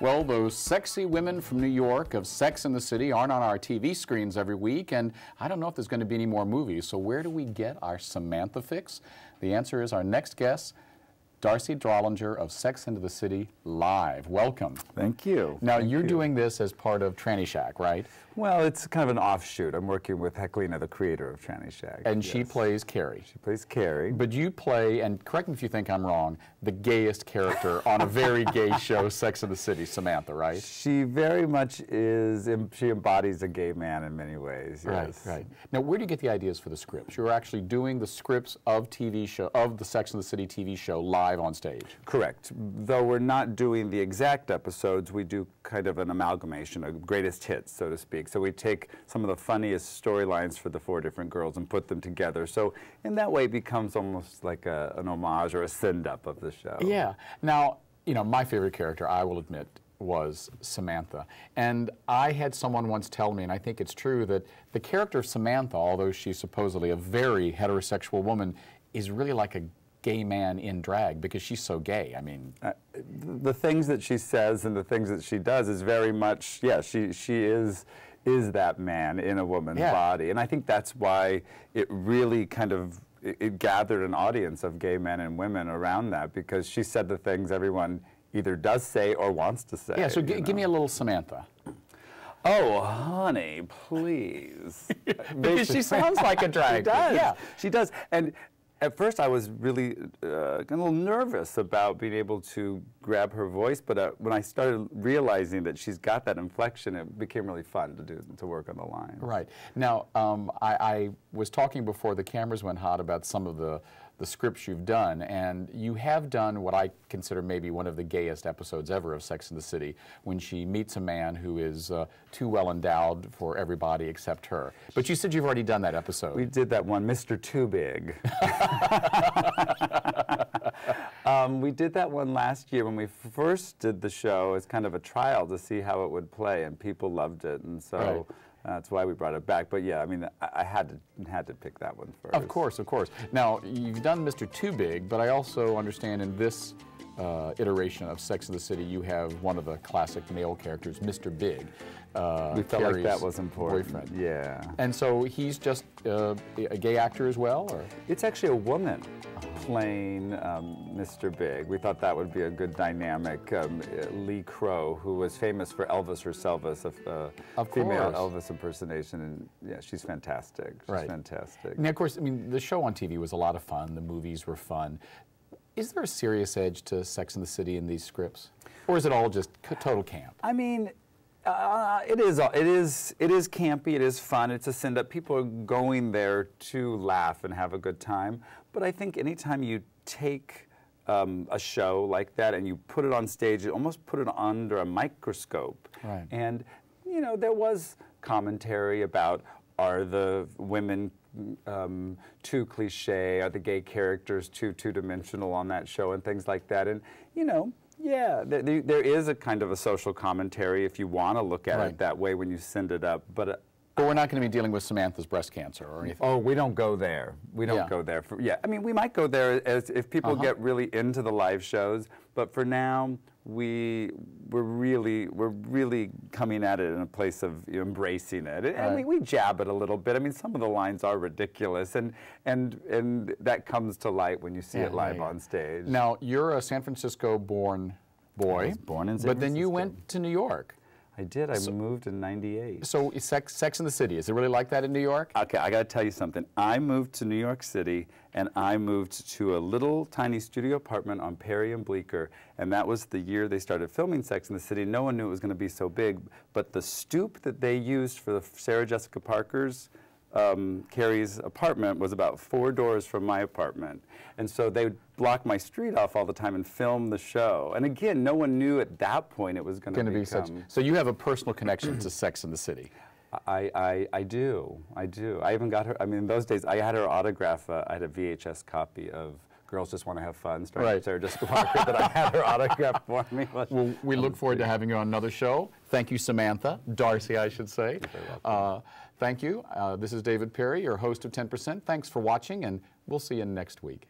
Well, those sexy women from New York of Sex and the City aren't on our TV screens every week, and I don't know if there's going to be any more movies. So where do we get our Samantha fix? The answer is our next guest, D'Arcy Drollinger of Sex and the City Live. Welcome. Thank you. Now, you're doing this as part of Tranny Shack, right? Well, it's kind of an offshoot. I'm working with Heklina, the creator of Tranny Shack. And she plays Carrie. She plays Carrie. But you play, and correct me if you think I'm wrong, the gayest character on a very gay show, Sex and the City, Samantha, right? She very much is, she embodies a gay man in many ways, yes. Right. Now, where do you get the ideas for the scripts? You're actually doing the scripts of the Sex and the City TV show live on stage. Correct. Though we're not doing the exact episodes, we do kind of an amalgamation, a greatest hits, so to speak. So we take some of the funniest storylines for the 4 different girls and put them together. So in that way, it becomes almost like an homage or a send-up of the show. Yeah. Now, you know, my favorite character, I will admit, was Samantha. And I had someone once tell me, and I think it's true, that the character of Samantha, although she's supposedly a very heterosexual woman, is really like a gay man in drag because she's so gay. I mean, the things that she says and the things that she does is very much, yeah, she is that man in a woman's body. And I think that's why it really kind of, it gathered an audience of gay men and women around that, because she said the things everyone either does say or wants to say. Yeah, so give me a little Samantha. Oh, honey, please. Because she sounds like a drag. She does. Yeah. She does. And at first, I was really a little nervous about being able to grab her voice, but when I started realizing that she's got that inflection, it became really fun to work on the line. Right. Now, I was talking before the cameras went hot about some of the scripts you've done, and you have done what I consider maybe one of the gayest episodes ever of Sex and the City, when she meets a man who is too well endowed for everybody except her. But you said you've already done that episode. We did that one, Mr. Too Big. We did that one last year when we first did the show as kind of a trial to see how it would play, and people loved it, and so that's why we brought it back. But yeah, I mean, I had to pick that one first. Of course, of course. Now, you've done Mr. Too Big, but I also understand in this iteration of Sex and the City, you have one of the classic male characters, Mr. Big. We felt like that was important. Boyfriend. Yeah. And so he's just a gay actor as well, or? It's actually a woman playing Mr. Big. We thought that would be a good dynamic. Lee Crow, who was famous for Elvis herself, a female Elvis impersonation, and yeah, she's fantastic. She's fantastic. And of course, I mean, the show on TV was a lot of fun. The movies were fun. Is there a serious edge to Sex and the City in these scripts, or is it all just total camp? I mean, it is campy. It is fun. It's a send-up. People are going there to laugh and have a good time. But I think anytime you take a show like that and you put it on stage, you almost put it under a microscope. Right. And you know, there was commentary about, are the women too cliche? Are the gay characters too two-dimensional on that show and things like that? And you know, yeah, there is a kind of a social commentary if you want to look at it that way when you send it up. But we're not going to be dealing with Samantha's breast cancer or anything. Oh, we don't go there. We don't go there. I mean, we might go there as if people get really into the live shows. But for now, we're really coming at it in a place of embracing it, and we jab it a little bit. I mean, some of the lines are ridiculous, and that comes to light when you see it live on stage. Now, you're a San Francisco-born boy, I was born in San but then you went to New York. I did. I moved in '98. So Sex and the City, is it really like that in New York? Okay, I got to tell you something. I moved to New York City, and I moved to a little tiny studio apartment on Perry and Bleecker, and that was the year they started filming Sex and the City. No one knew it was going to be so big, but the stoop that they used for the Sarah Jessica Parker's Carrie's apartment was about 4 doors from my apartment. And so they would block my street off all the time and film the show. And again, no one knew at that point it was going to be such. So you have a personal connection to Sex and the City. I do. I even got her, I mean, in those days, I had her autograph. I had a VHS copy of Girls Just Want to Have Fun, starring Sarah Jessica Parker, that I had her autograph for me. Well, we look forward to having you on another show. Thank you, Samantha. D'Arcy, I should say. Thank you. This is David Perry, your host of 10%. Thanks for watching, and we'll see you next week.